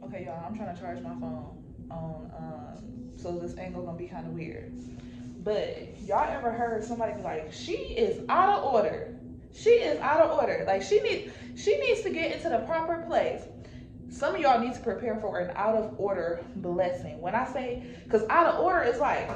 Okay, y'all, I'm trying to charge my phone on so this angle gonna be kind of weird. But y'all ever heard somebody be like, she is out of order? She is out of order. Like she needs to get into the proper place. Some of y'all need to prepare for an out of order blessing. When I say, because out of order is like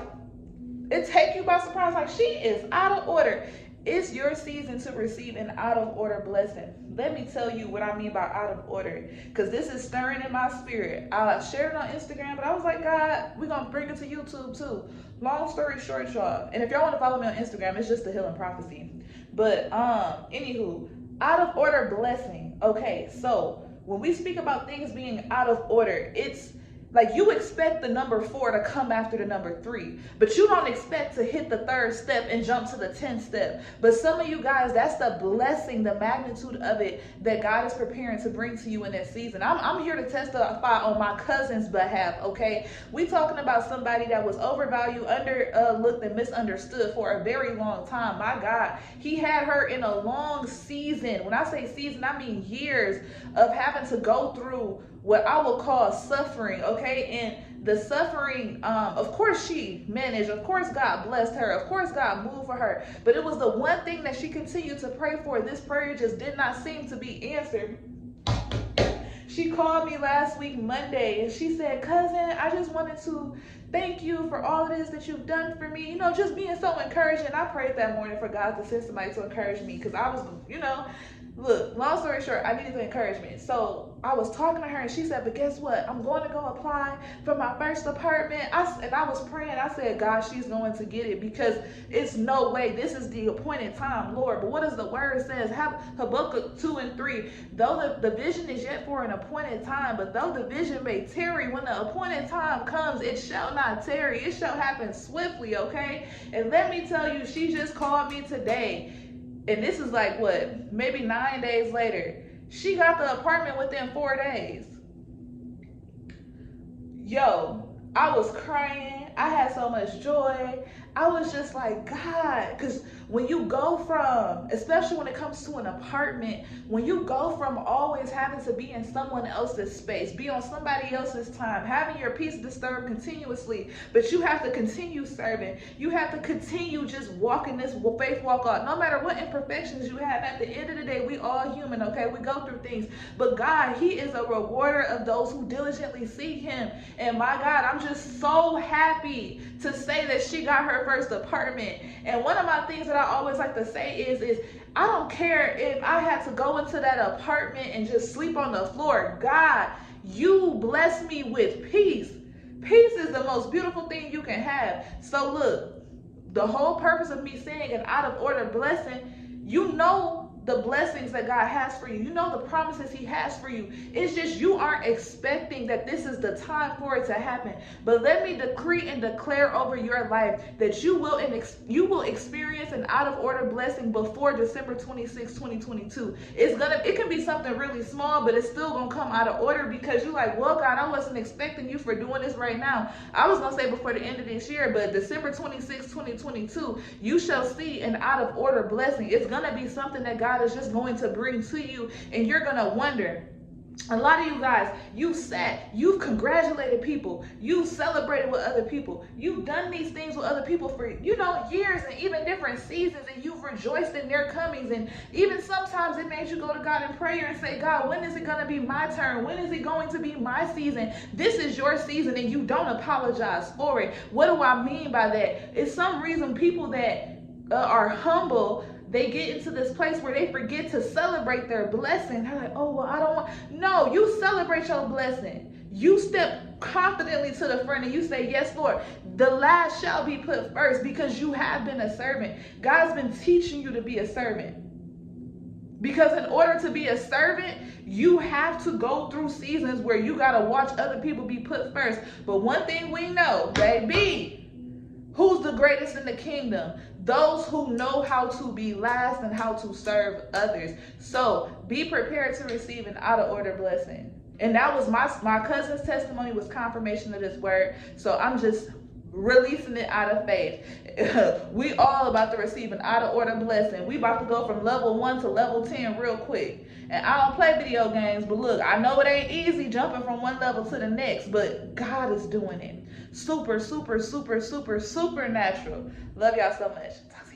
it take you by surprise. Like she is out of order. It's your season to receive an out of order blessing. Let me tell you what I mean by out of order, because this is stirring in my spirit. I shared it on Instagram, but I was like, God, we're gonna bring it to YouTube too. Long story short, y'all. And if y'all want to follow me on Instagram, it's just the Healing Prophecy. But anywho, out of order blessing. Okay, so when we speak about things being out of order, it's like you expect the number 4 to come after the number 3, but you don't expect to hit the 3rd step and jump to the 10th step. But some of you guys, that's the blessing, the magnitude of it that God is preparing to bring to you in this season. I'm here to testify on my cousin's behalf, okay? We talking about somebody that was overvalued, underlooked, and misunderstood for a very long time. My God, he had her in a long season. When I say season, I mean years of having to go through what I will call suffering, okay? And the suffering, of course she managed, of course God blessed her, of course God moved for her, but it was the one thing that she continued to pray for. This prayer just did not seem to be answered. She called me last week, Monday, and she said, cousin, I just wanted to thank you for all it is that you've done for me. You know, just being so encouraging. I prayed that morning for God to send somebody to encourage me, because I was, look, long story short, I needed the encouragement. So I was talking to her, and she said, but guess what? I'm going to go apply for my first apartment. And I was praying. I said, God, she's going to get it, because it's no way. This is the appointed time, Lord. But what does the word says? Habakkuk 2 and 3. Though the vision is yet for an appointed time, but though the vision may tarry, when the appointed time comes, it shall not tarry. It shall happen swiftly, okay? And let me tell you, she just called me today. And this is like what, maybe 9 days later. She got the apartment within 4 days. Yo, I was crying. I had so much joy. I was just like, God, because when you go from, especially when it comes to an apartment, when you go from always having to be in someone else's space, be on somebody else's time, having your peace disturbed continuously, but you have to continue serving. You have to continue just walking this faith walk out. No matter what imperfections you have, at the end of the day, we all human, okay? We go through things. But God, he is a rewarder of those who diligently seek him. And my God, I'm just so happy to say that she got her first apartment. And one of my things that I always like to say is I don't care if I had to go into that apartment and just sleep on the floor. God, you bless me with peace. Peace is the most beautiful thing you can have. So look, the whole purpose of me saying an out of order blessing, you know the blessings that God has for you. You know the promises he has for you. It's just you aren't expecting that this is the time for it to happen. But let me decree and declare over your life that you will experience an out of order blessing before December 26, 2022. It can be something really small, but it's still gonna come out of order, because you're like, well, God, I wasn't expecting you for doing this right now. I was gonna say before the end of this year, but December 26, 2022, you shall see an out of order blessing. It's gonna be something that God is just going to bring to you, and you're gonna wonder. A lot of you guys, you've congratulated people, you've celebrated with other people, you've done these things with other people for years and even different seasons, and you've rejoiced in their comings. And even sometimes it made you go to God in prayer and say, God, when is it going to be my turn? When is it going to be my season? This is your season, and you don't apologize for it. What do I mean by that? It's some reason people that are humble, they get into this place where they forget to celebrate their blessing. They're like, oh, well, I don't want. No, you celebrate your blessing. You step confidently to the front and you say, yes, Lord, the last shall be put first, because you have been a servant. God's been teaching you to be a servant. Because in order to be a servant, you have to go through seasons where you got to watch other people be put first. But one thing we know, baby, who's the greatest in the kingdom? Those who know how to be last and how to serve others. So be prepared to receive an out of order blessing. And that was my cousin's testimony, was confirmation of this word. So I'm just releasing it out of faith. We all about to receive an out of order blessing. We about to go from level 1 to level 10 real quick. And I don't play video games, but look, I know it ain't easy jumping from one level to the next, but God is doing it. Super, super, super, super, supernatural. Love y'all so much. Talk to you.